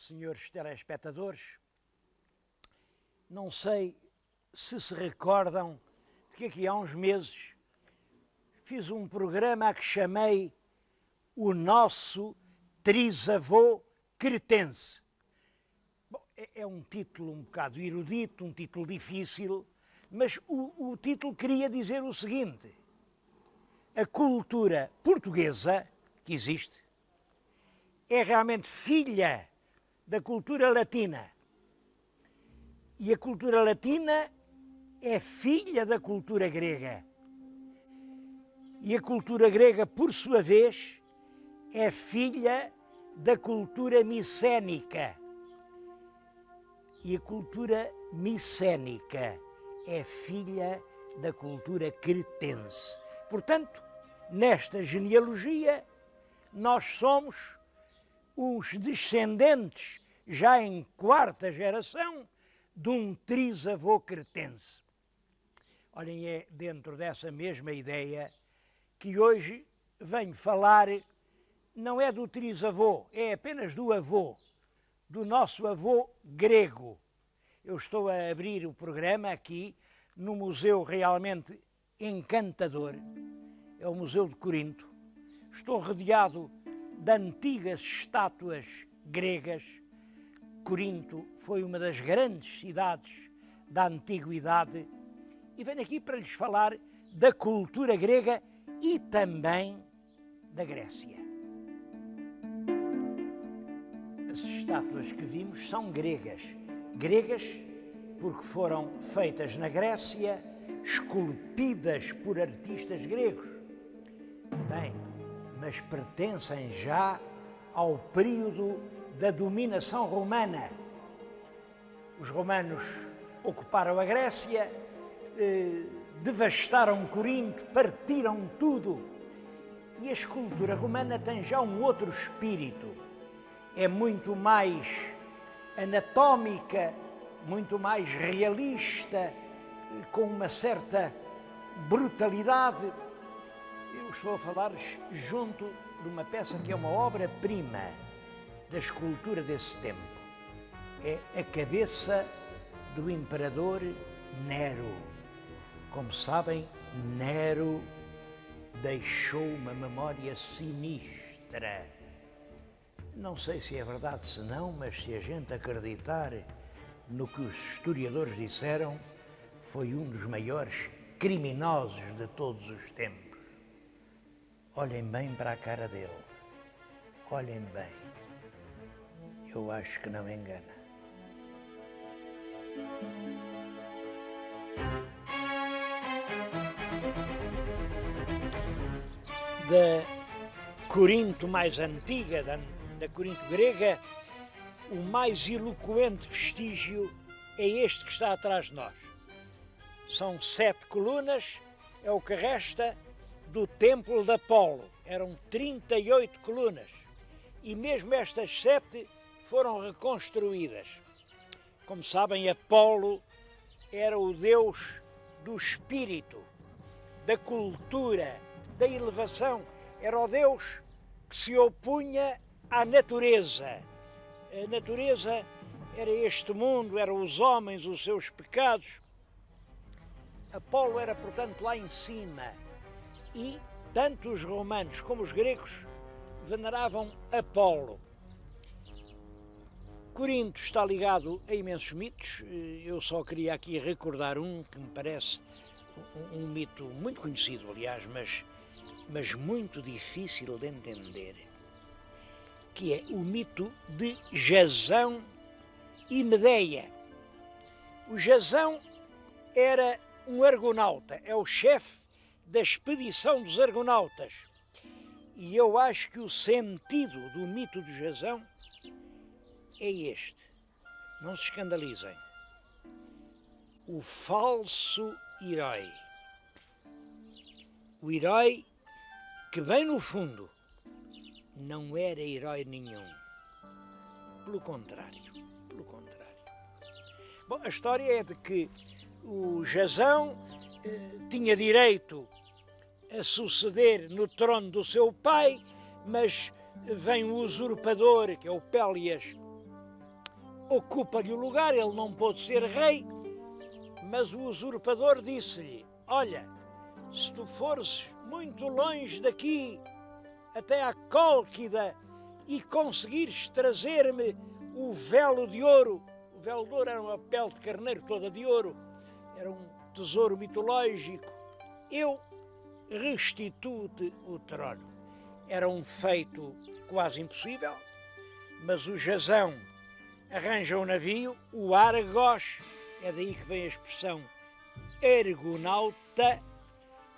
Senhores telespectadores, não sei se recordam de que aqui há uns meses fiz um programa a que chamei O Nosso Trisavô Cretense. Bom, é um título um bocado erudito, um título difícil, mas o título queria dizer o seguinte: a cultura portuguesa que existe é realmente filha da cultura latina. E a cultura latina é filha da cultura grega. E a cultura grega, por sua vez, é filha da cultura micénica. E a cultura micénica é filha da cultura cretense. Portanto, nesta genealogia, nós somos os descendentes, já em quarta geração, de um trisavô cretense. Olhem, é dentro dessa mesma ideia que hoje venho falar, não é do trisavô, é apenas do avô, do nosso avô grego. Eu estou a abrir o programa aqui num museu realmente encantador, é o Museu de Corinto. Estou rodeado de antigas estátuas gregas. Corinto foi uma das grandes cidades da antiguidade e venho aqui para lhes falar da cultura grega e também da Grécia. As estátuas que vimos são gregas. Gregas porque foram feitas na Grécia, esculpidas por artistas gregos. Bem, mas pertencem já ao período da dominação romana. Os romanos ocuparam a Grécia, devastaram Corinto, partiram tudo. E a escultura romana tem já um outro espírito. É muito mais anatómica, muito mais realista, com uma certa brutalidade. Eu estou a falar junto de uma peça que é uma obra-prima da escultura desse tempo. É a cabeça do imperador Nero. Como sabem, Nero deixou uma memória sinistra. Não sei se é verdade, se não, mas se a gente acreditar no que os historiadores disseram, foi um dos maiores criminosos de todos os tempos. Olhem bem para a cara dele. Olhem bem. Eu acho que não engana. Da Corinto mais antiga, da Corinto grega, o mais eloquente vestígio é este que está atrás de nós. São 7 colunas, é o que resta do templo de Apolo. Eram 38 colunas e mesmo estas 7 foram reconstruídas. Como sabem, Apolo era o deus do espírito, da cultura, da elevação. Era o deus que se opunha à natureza. A natureza era este mundo, eram os homens, os seus pecados. Apolo era, portanto, lá em cima. E tanto os romanos como os gregos veneravam Apolo. Corinto está ligado a imensos mitos. Eu só queria aqui recordar um que me parece um mito muito conhecido, aliás, mas muito difícil de entender, que é o mito de Jasão e Medeia. O Jasão era um argonauta, é o chefe da expedição dos argonautas. E eu acho que o sentido do mito do Jasão é este. Não se escandalizem. O falso herói. O herói que, bem no fundo, não era herói nenhum. Pelo contrário. Bom, a história é de que o Jazão tinha direito a suceder no trono do seu pai, mas vem o usurpador, que é o Pélias, ocupa-lhe o lugar, ele não pôde ser rei, mas o usurpador disse-lhe: olha, se tu fores muito longe daqui, até à Cólquida, e conseguires trazer-me o velo de ouro, o velo de ouro era uma pele de carneiro toda de ouro, era um tesouro mitológico, eu restituo-te o trono. Era um feito quase impossível, mas o Jazão arranja um navio, o Argos, é daí que vem a expressão argonauta,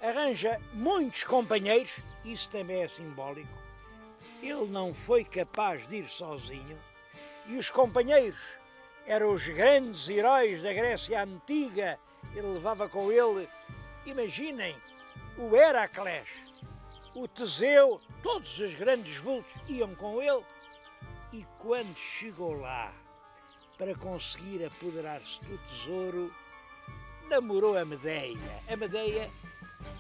arranja muitos companheiros, isso também é simbólico. Ele não foi capaz de ir sozinho, e os companheiros eram os grandes heróis da Grécia Antiga. Ele levava com ele, imaginem, o Heracles, o Teseu, todos os grandes vultos iam com ele. E quando chegou lá para conseguir apoderar-se do tesouro, namorou a Medeia. A Medeia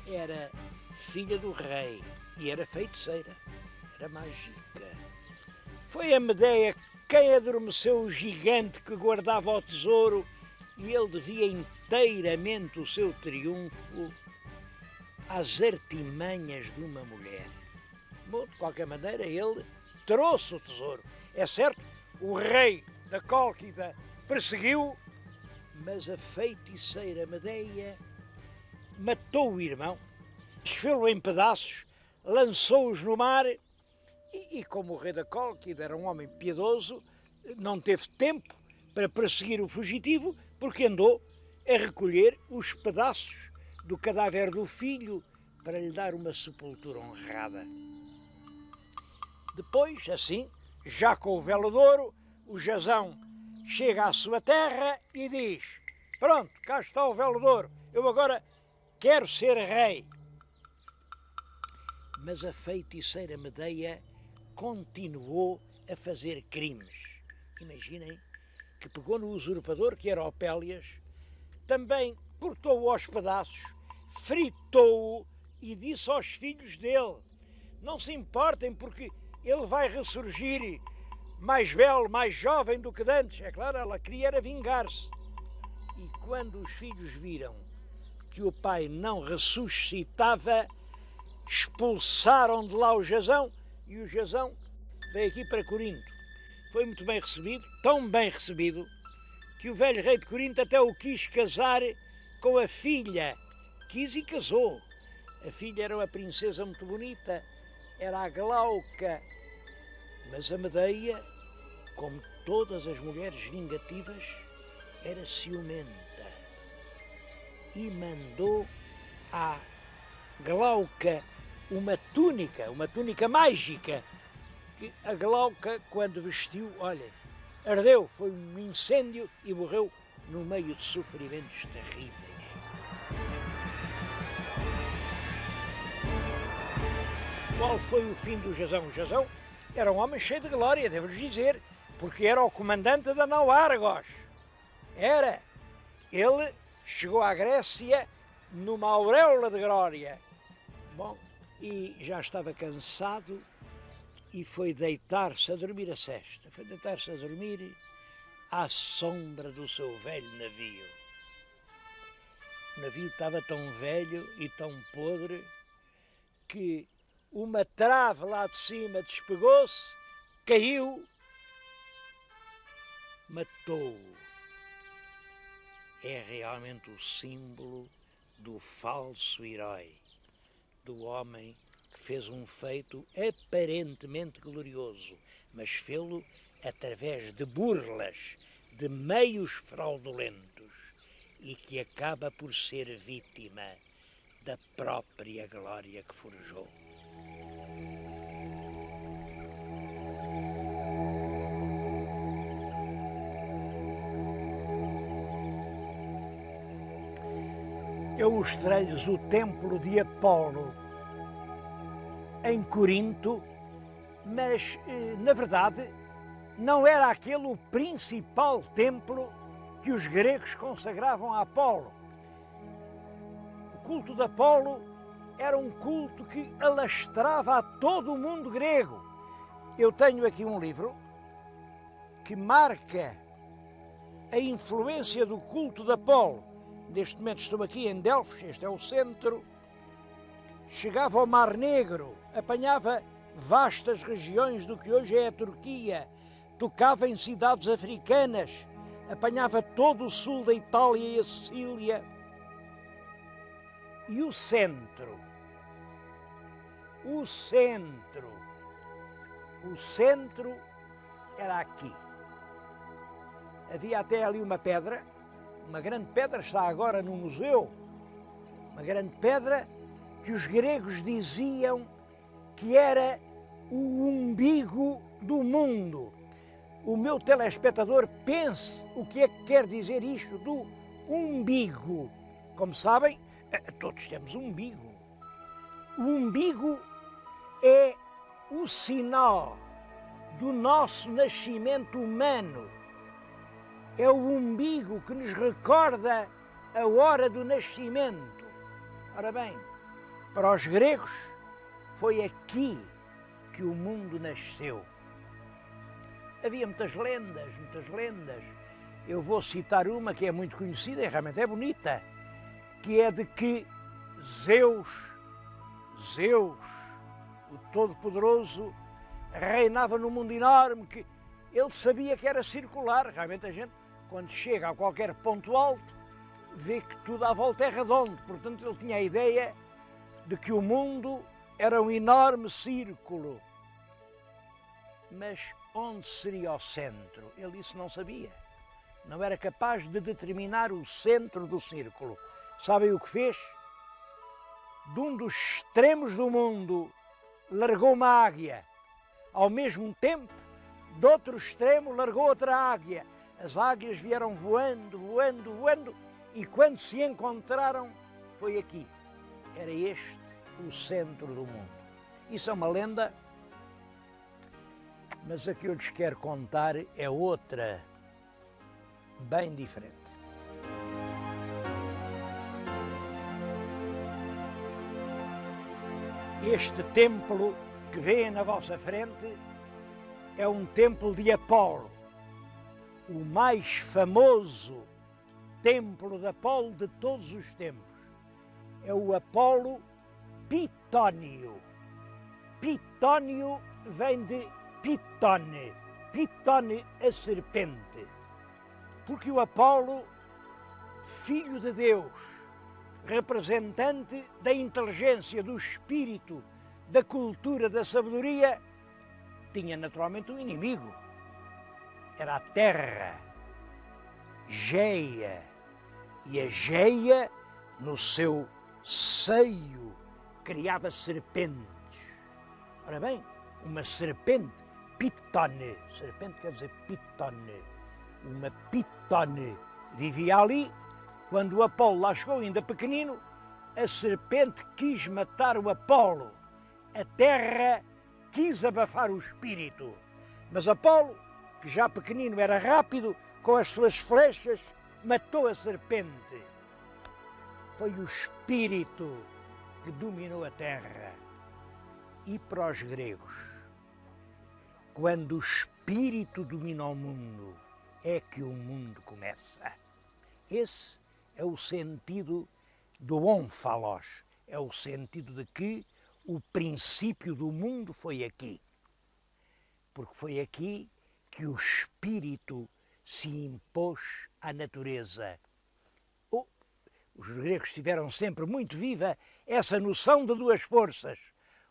era filha do rei e era feiticeira, era mágica. Foi a Medeia quem adormeceu o gigante que guardava o tesouro, e ele devia inteiramente o seu triunfo às artimanhas de uma mulher. Bom, de qualquer maneira, ele trouxe o tesouro. É certo, o rei da Cólquida perseguiu, mas a feiticeira Medeia matou o irmão, desfê-lo em pedaços, lançou-os no mar e como o rei da Cólquida era um homem piedoso, não teve tempo para perseguir o fugitivo, porque andou a recolher os pedaços do cadáver do filho para lhe dar uma sepultura honrada. Depois, assim, já com o velo de ouro, o Jazão chega à sua terra e diz: pronto, cá está o velo de ouro, eu agora quero ser rei. Mas a feiticeira Medeia continuou a fazer crimes. Imaginem que pegou no usurpador, que era o Pélias, também cortou-o aos pedaços, fritou-o e disse aos filhos dele: não se importem, porque ele vai ressurgir mais belo, mais jovem do que antes. É claro, ela queria era vingar-se. E quando os filhos viram que o pai não ressuscitava, expulsaram de lá o Jazão, e o Jazão veio aqui para Corinto. Foi muito bem recebido, tão bem recebido, que o velho rei de Corinto até o quis casar com a filha. Quis e casou. A filha era uma princesa muito bonita, era a Glauca, mas a Medeia, como todas as mulheres vingativas, era ciumenta e mandou à Glauca uma túnica mágica, que a Glauca, quando vestiu, olha, ardeu, foi um incêndio e morreu no meio de sofrimentos terríveis. Qual foi o fim do Jazão? O Jazão era um homem cheio de glória, devo-lhes dizer, porque era o comandante da nau Argos. Era. Ele chegou à Grécia numa auréola de glória. Bom, e já estava cansado e foi deitar-se a dormir a sesta. Foi deitar-se a dormir à sombra do seu velho navio. O navio estava tão velho e tão podre que uma trave lá de cima despegou-se, caiu, matou-o. É realmente o símbolo do falso herói, do homem que fez um feito aparentemente glorioso, mas fê-lo através de burlas, de meios fraudulentos, e que acaba por ser vítima da própria glória que forjou. eu mostrei-lhes o templo de Apolo em Corinto, mas, na verdade, não era aquele o principal templo que os gregos consagravam a Apolo. O culto de Apolo era um culto que alastrava a todo o mundo grego. Eu tenho aqui um livro que marca a influência do culto de Apolo. Neste momento estou aqui em Delfos, este é o centro. Chegava ao Mar Negro, apanhava vastas regiões do que hoje é a Turquia, tocava em cidades africanas, apanhava todo o sul da Itália e a Sicília. E o centro era aqui. Havia até ali uma pedra, uma grande pedra, está agora no museu, uma grande pedra que os gregos diziam que era o umbigo do mundo. O meu telespectador pense o que é que quer dizer isto do umbigo. Como sabem, todos temos um umbigo. O umbigo é o sinal do nosso nascimento humano. É o umbigo que nos recorda a hora do nascimento. Ora bem, para os gregos foi aqui que o mundo nasceu. Havia muitas lendas. Eu vou citar uma que é muito conhecida e realmente é bonita, que é de que Zeus, o Todo-Poderoso, reinava num mundo enorme, que ele sabia que era circular. Realmente a gente, quando chega a qualquer ponto alto, vê que tudo à volta é redondo. Portanto, ele tinha a ideia de que o mundo era um enorme círculo. Mas onde seria o centro? Ele isso não sabia. Não era capaz de determinar o centro do círculo. Sabem o que fez? De um dos extremos do mundo, largou uma águia. Ao mesmo tempo, do outro extremo, largou outra águia. As águias vieram voando, e quando se encontraram, foi aqui. Era este o centro do mundo. Isso é uma lenda, mas a que eu lhes quero contar é outra, bem diferente. Este templo que vê na vossa frente é um templo de Apolo, o mais famoso templo de Apolo de todos os tempos. É o Apolo Pitónio. Pitónio vem de Pitone. Pitone, a serpente. Porque o Apolo, filho de Deus, representante da inteligência, do espírito, da cultura, da sabedoria, tinha naturalmente um inimigo. Era a terra, Geia. E a Geia, no seu seio, criava serpentes. Ora bem, uma serpente, Pitone, serpente quer dizer Pitone, uma Pitone vivia ali. Quando o Apolo lá chegou, ainda pequenino, a serpente quis matar o Apolo. A terra quis abafar o espírito. Mas Apolo, que já pequenino era rápido, com as suas flechas, matou a serpente. Foi o espírito que dominou a terra. E para os gregos, quando o espírito domina o mundo, é que o mundo começa. Esse é o sentido do ónfalos, é o sentido de que o princípio do mundo foi aqui. Porque foi aqui que o espírito se impôs à natureza. Os gregos tiveram sempre muito viva essa noção de duas forças.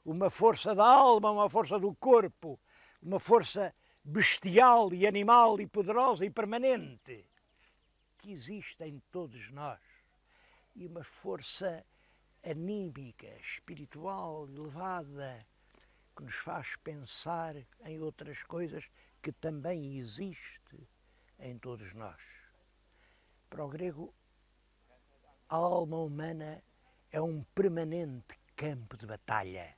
Uma força da alma, uma força do corpo, uma força bestial e animal e poderosa e permanente, que existe em todos nós. E uma força anímica, espiritual, elevada, que nos faz pensar em outras coisas que também existe em todos nós. Para o grego, A alma humana é um permanente campo de batalha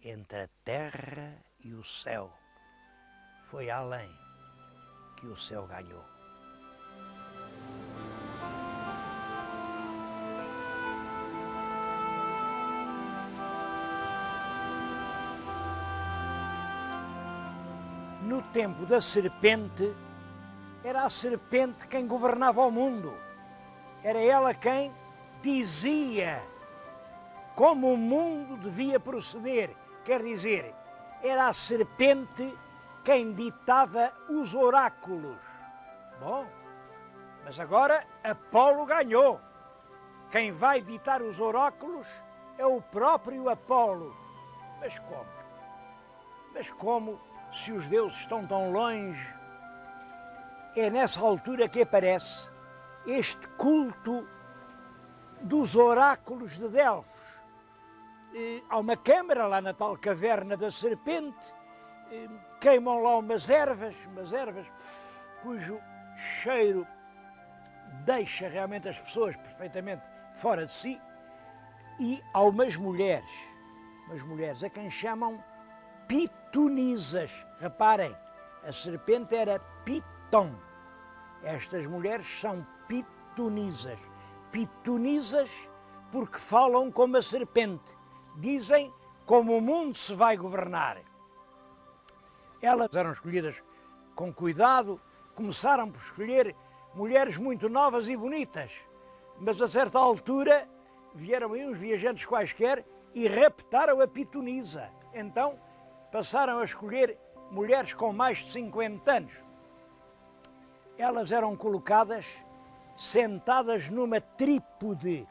entre a terra e o céu. Foi além que o céu ganhou. No tempo da serpente, era a serpente quem governava o mundo. Era ela quem dizia como o mundo devia proceder. Quer dizer, era a serpente quem ditava os oráculos. Bom, mas agora Apolo ganhou. Quem vai ditar os oráculos é o próprio Apolo. Mas como? Mas como, se os deuses estão tão longe? É nessa altura que aparece este culto dos oráculos de Delfos. Há uma câmara lá na tal caverna da serpente, queimam lá umas ervas cujo cheiro deixa realmente as pessoas perfeitamente fora de si, e há umas mulheres a quem chamam pitonisas. Reparem, a serpente era Piton. Estas mulheres são pitonisas. Pitonisas porque falam como a serpente. Dizem como o mundo se vai governar. Elas eram escolhidas com cuidado, começaram por escolher mulheres muito novas e bonitas, mas a certa altura vieram aí uns viajantes quaisquer e raptaram a pitonisa. Então passaram a escolher mulheres com mais de 50 anos. Elas eram colocadas sentadas numa trípode.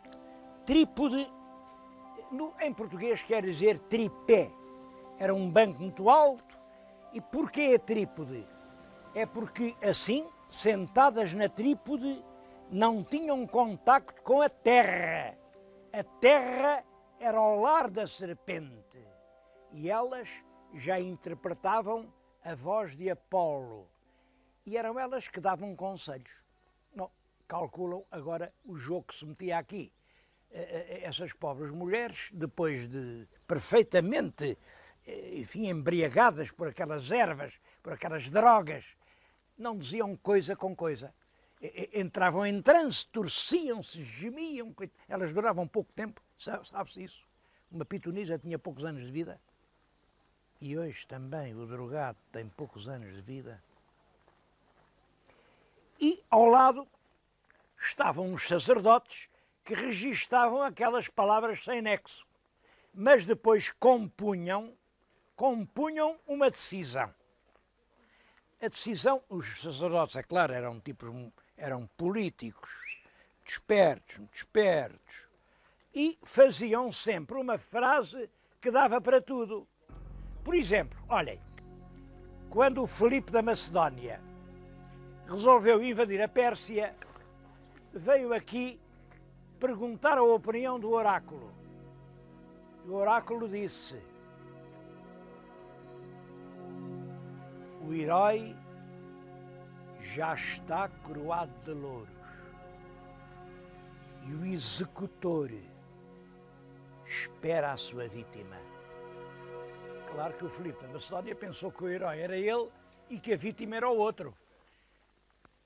Trípode, em português, quer dizer tripé. Era um banco muito alto. E porquê a trípode? É porque assim, sentadas na trípode, não tinham contacto com a terra. A terra era o lar da serpente. E elas já interpretavam a voz de Apolo. E eram elas que davam conselhos. Não, calculam agora o jogo que se metia aqui. Essas pobres mulheres, depois de perfeitamente, enfim, embriagadas por aquelas ervas, por aquelas drogas, não diziam coisa com coisa. Entravam em transe, torciam-se, gemiam. Elas duravam pouco tempo, sabe-se isso? Uma pitonisa tinha poucos anos de vida. E hoje também o drogado tem poucos anos de vida. E ao lado estavam os sacerdotes que registavam aquelas palavras sem nexo, mas depois compunham uma decisão. A decisão, os sacerdotes, é claro, eram políticos, muito espertos, e faziam sempre uma frase que dava para tudo. Por exemplo, olhem, quando o Filipe da Macedónia resolveu invadir a Pérsia, veio aqui perguntar a opinião do oráculo. O oráculo disse: o herói já está coroado de louros e o executor espera a sua vítima. Claro que o Filipe da Macedónia pensou que o herói era ele e que a vítima era o outro.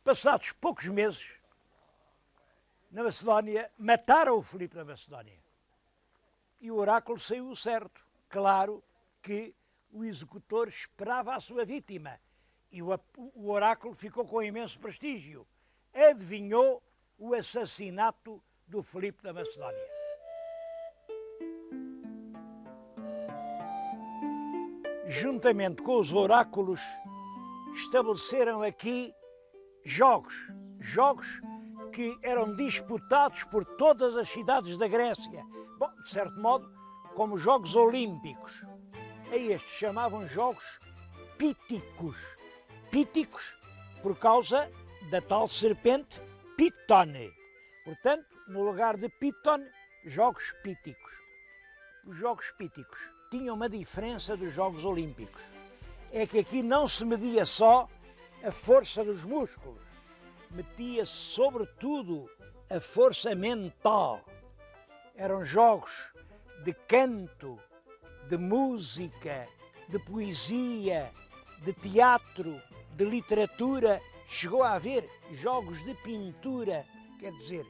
Passados poucos meses, na Macedónia, mataram o Filipe da Macedónia. E o oráculo saiu certo. Claro que o executor esperava a sua vítima. E o oráculo ficou com imenso prestígio. Adivinhou o assassinato do Filipe da Macedónia. Juntamente com os oráculos, estabeleceram aqui jogos que eram disputados por todas as cidades da Grécia. Bom, de certo modo, como Jogos Olímpicos. A estes chamavam Jogos Píticos. Píticos por causa da tal serpente Pitone. Portanto, no lugar de Piton, Jogos Píticos. Os Jogos Píticos tinham uma diferença dos Jogos Olímpicos. É que aqui não se media só a força dos músculos, metia-se sobretudo a força mental. Eram jogos de canto, de música, de poesia, de teatro, de literatura. Chegou a haver jogos de pintura, quer dizer,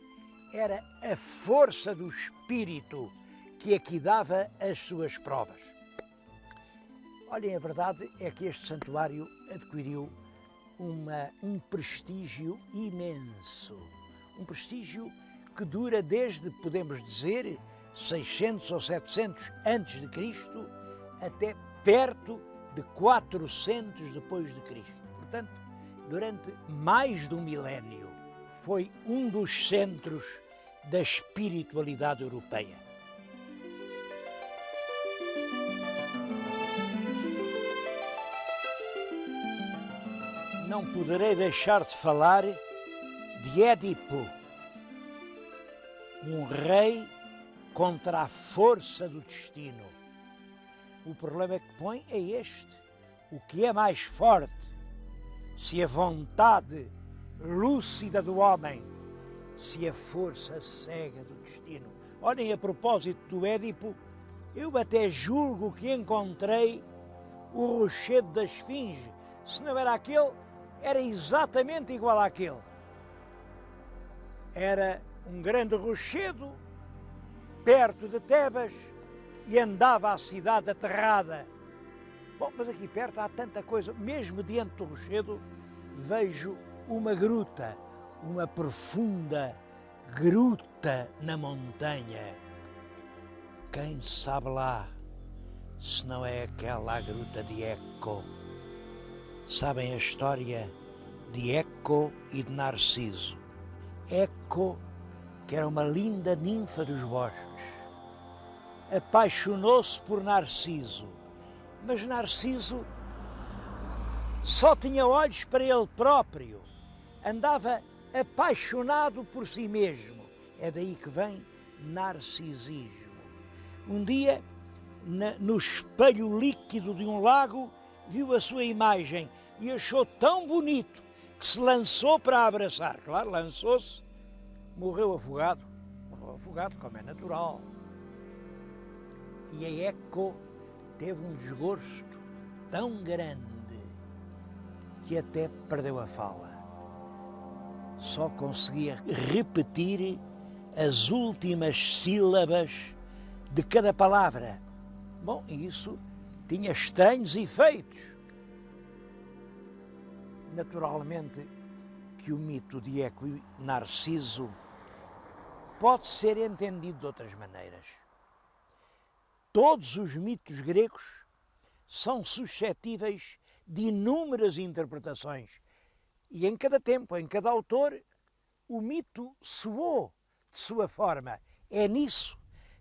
era a força do espírito que aqui dava as suas provas. Olhem, a verdade é que este santuário adquiriu um prestígio imenso. Um prestígio que dura desde, podemos dizer, 600 ou 700 antes de Cristo até perto de 400 depois de Cristo. Portanto, durante mais de um milénio, foi um dos centros da espiritualidade europeia. Não poderei deixar de falar de Édipo, um rei contra a força do destino. O problema que põe é este: o que é mais forte? Se a vontade lúcida do homem, se a força cega do destino. Olhem, a propósito do Édipo, eu até julgo que encontrei o rochedo da Esfinge. Se não era aquele, era exatamente igual àquele. Era um grande rochedo perto de Tebas e andava a cidade aterrada. Bom, mas aqui perto há tanta coisa. Mesmo diante do rochedo vejo uma gruta, uma profunda gruta na montanha. Quem sabe lá se não é aquela a gruta de Eco? Sabem a história de Eco e de Narciso? Eco, que era uma linda ninfa dos bosques, apaixonou-se por Narciso, mas Narciso só tinha olhos para ele próprio, andava apaixonado por si mesmo. É daí que vem narcisismo. Um dia, no espelho líquido de um lago, viu a sua imagem e achou tão bonito que se lançou para a abraçar. Claro, lançou-se, morreu afogado, como é natural. E a Eco teve um desgosto tão grande que até perdeu a fala. Só conseguia repetir as últimas sílabas de cada palavra. Bom, isso tinha estranhos efeitos. Naturalmente que o mito de Eco e Narciso pode ser entendido de outras maneiras. Todos os mitos gregos são suscetíveis de inúmeras interpretações e em cada tempo, em cada autor, o mito soou de sua forma. É nisso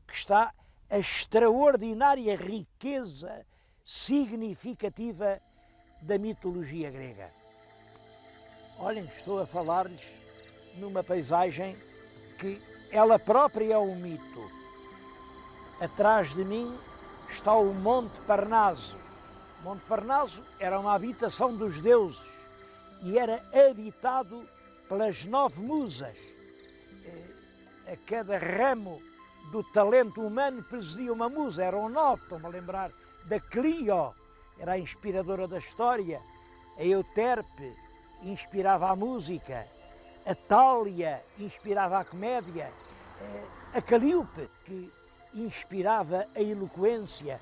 que está a extraordinária riqueza significativa da mitologia grega. Olhem, estou a falar-lhes numa paisagem que ela própria é um mito. Atrás de mim está o Monte Parnaso. O Monte Parnaso era uma habitação dos deuses e era habitado pelas 9 musas. A cada ramo do talento humano presidia uma musa, eram 9, estou-me a lembrar da Clio, era a inspiradora da história, a Euterpe inspirava a música, a Tália inspirava a comédia, a Calíope, que inspirava a eloquência.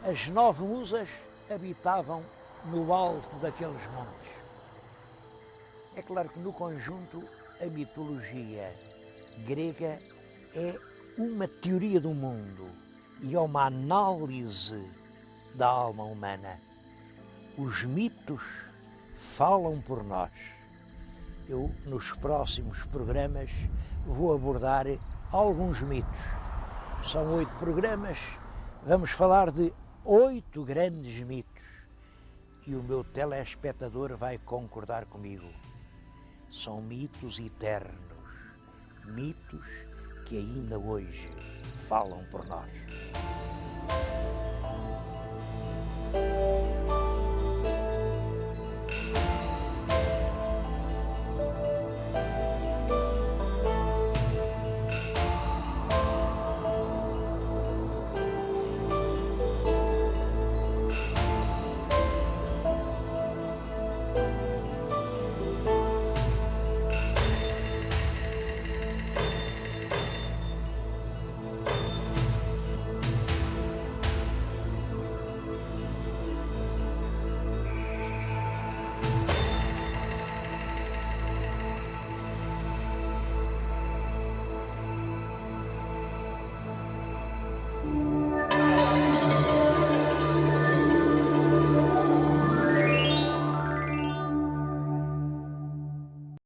As 9 musas habitavam no alto daqueles montes. É claro que no conjunto a mitologia grega é uma teoria do mundo e é uma análise da alma humana. Os mitos falam por nós. Eu, nos próximos programas, vou abordar alguns mitos. São 8 programas, vamos falar de 8 grandes mitos. E o meu telespectador vai concordar comigo. São mitos eternos, mitos que ainda hoje falam por nós.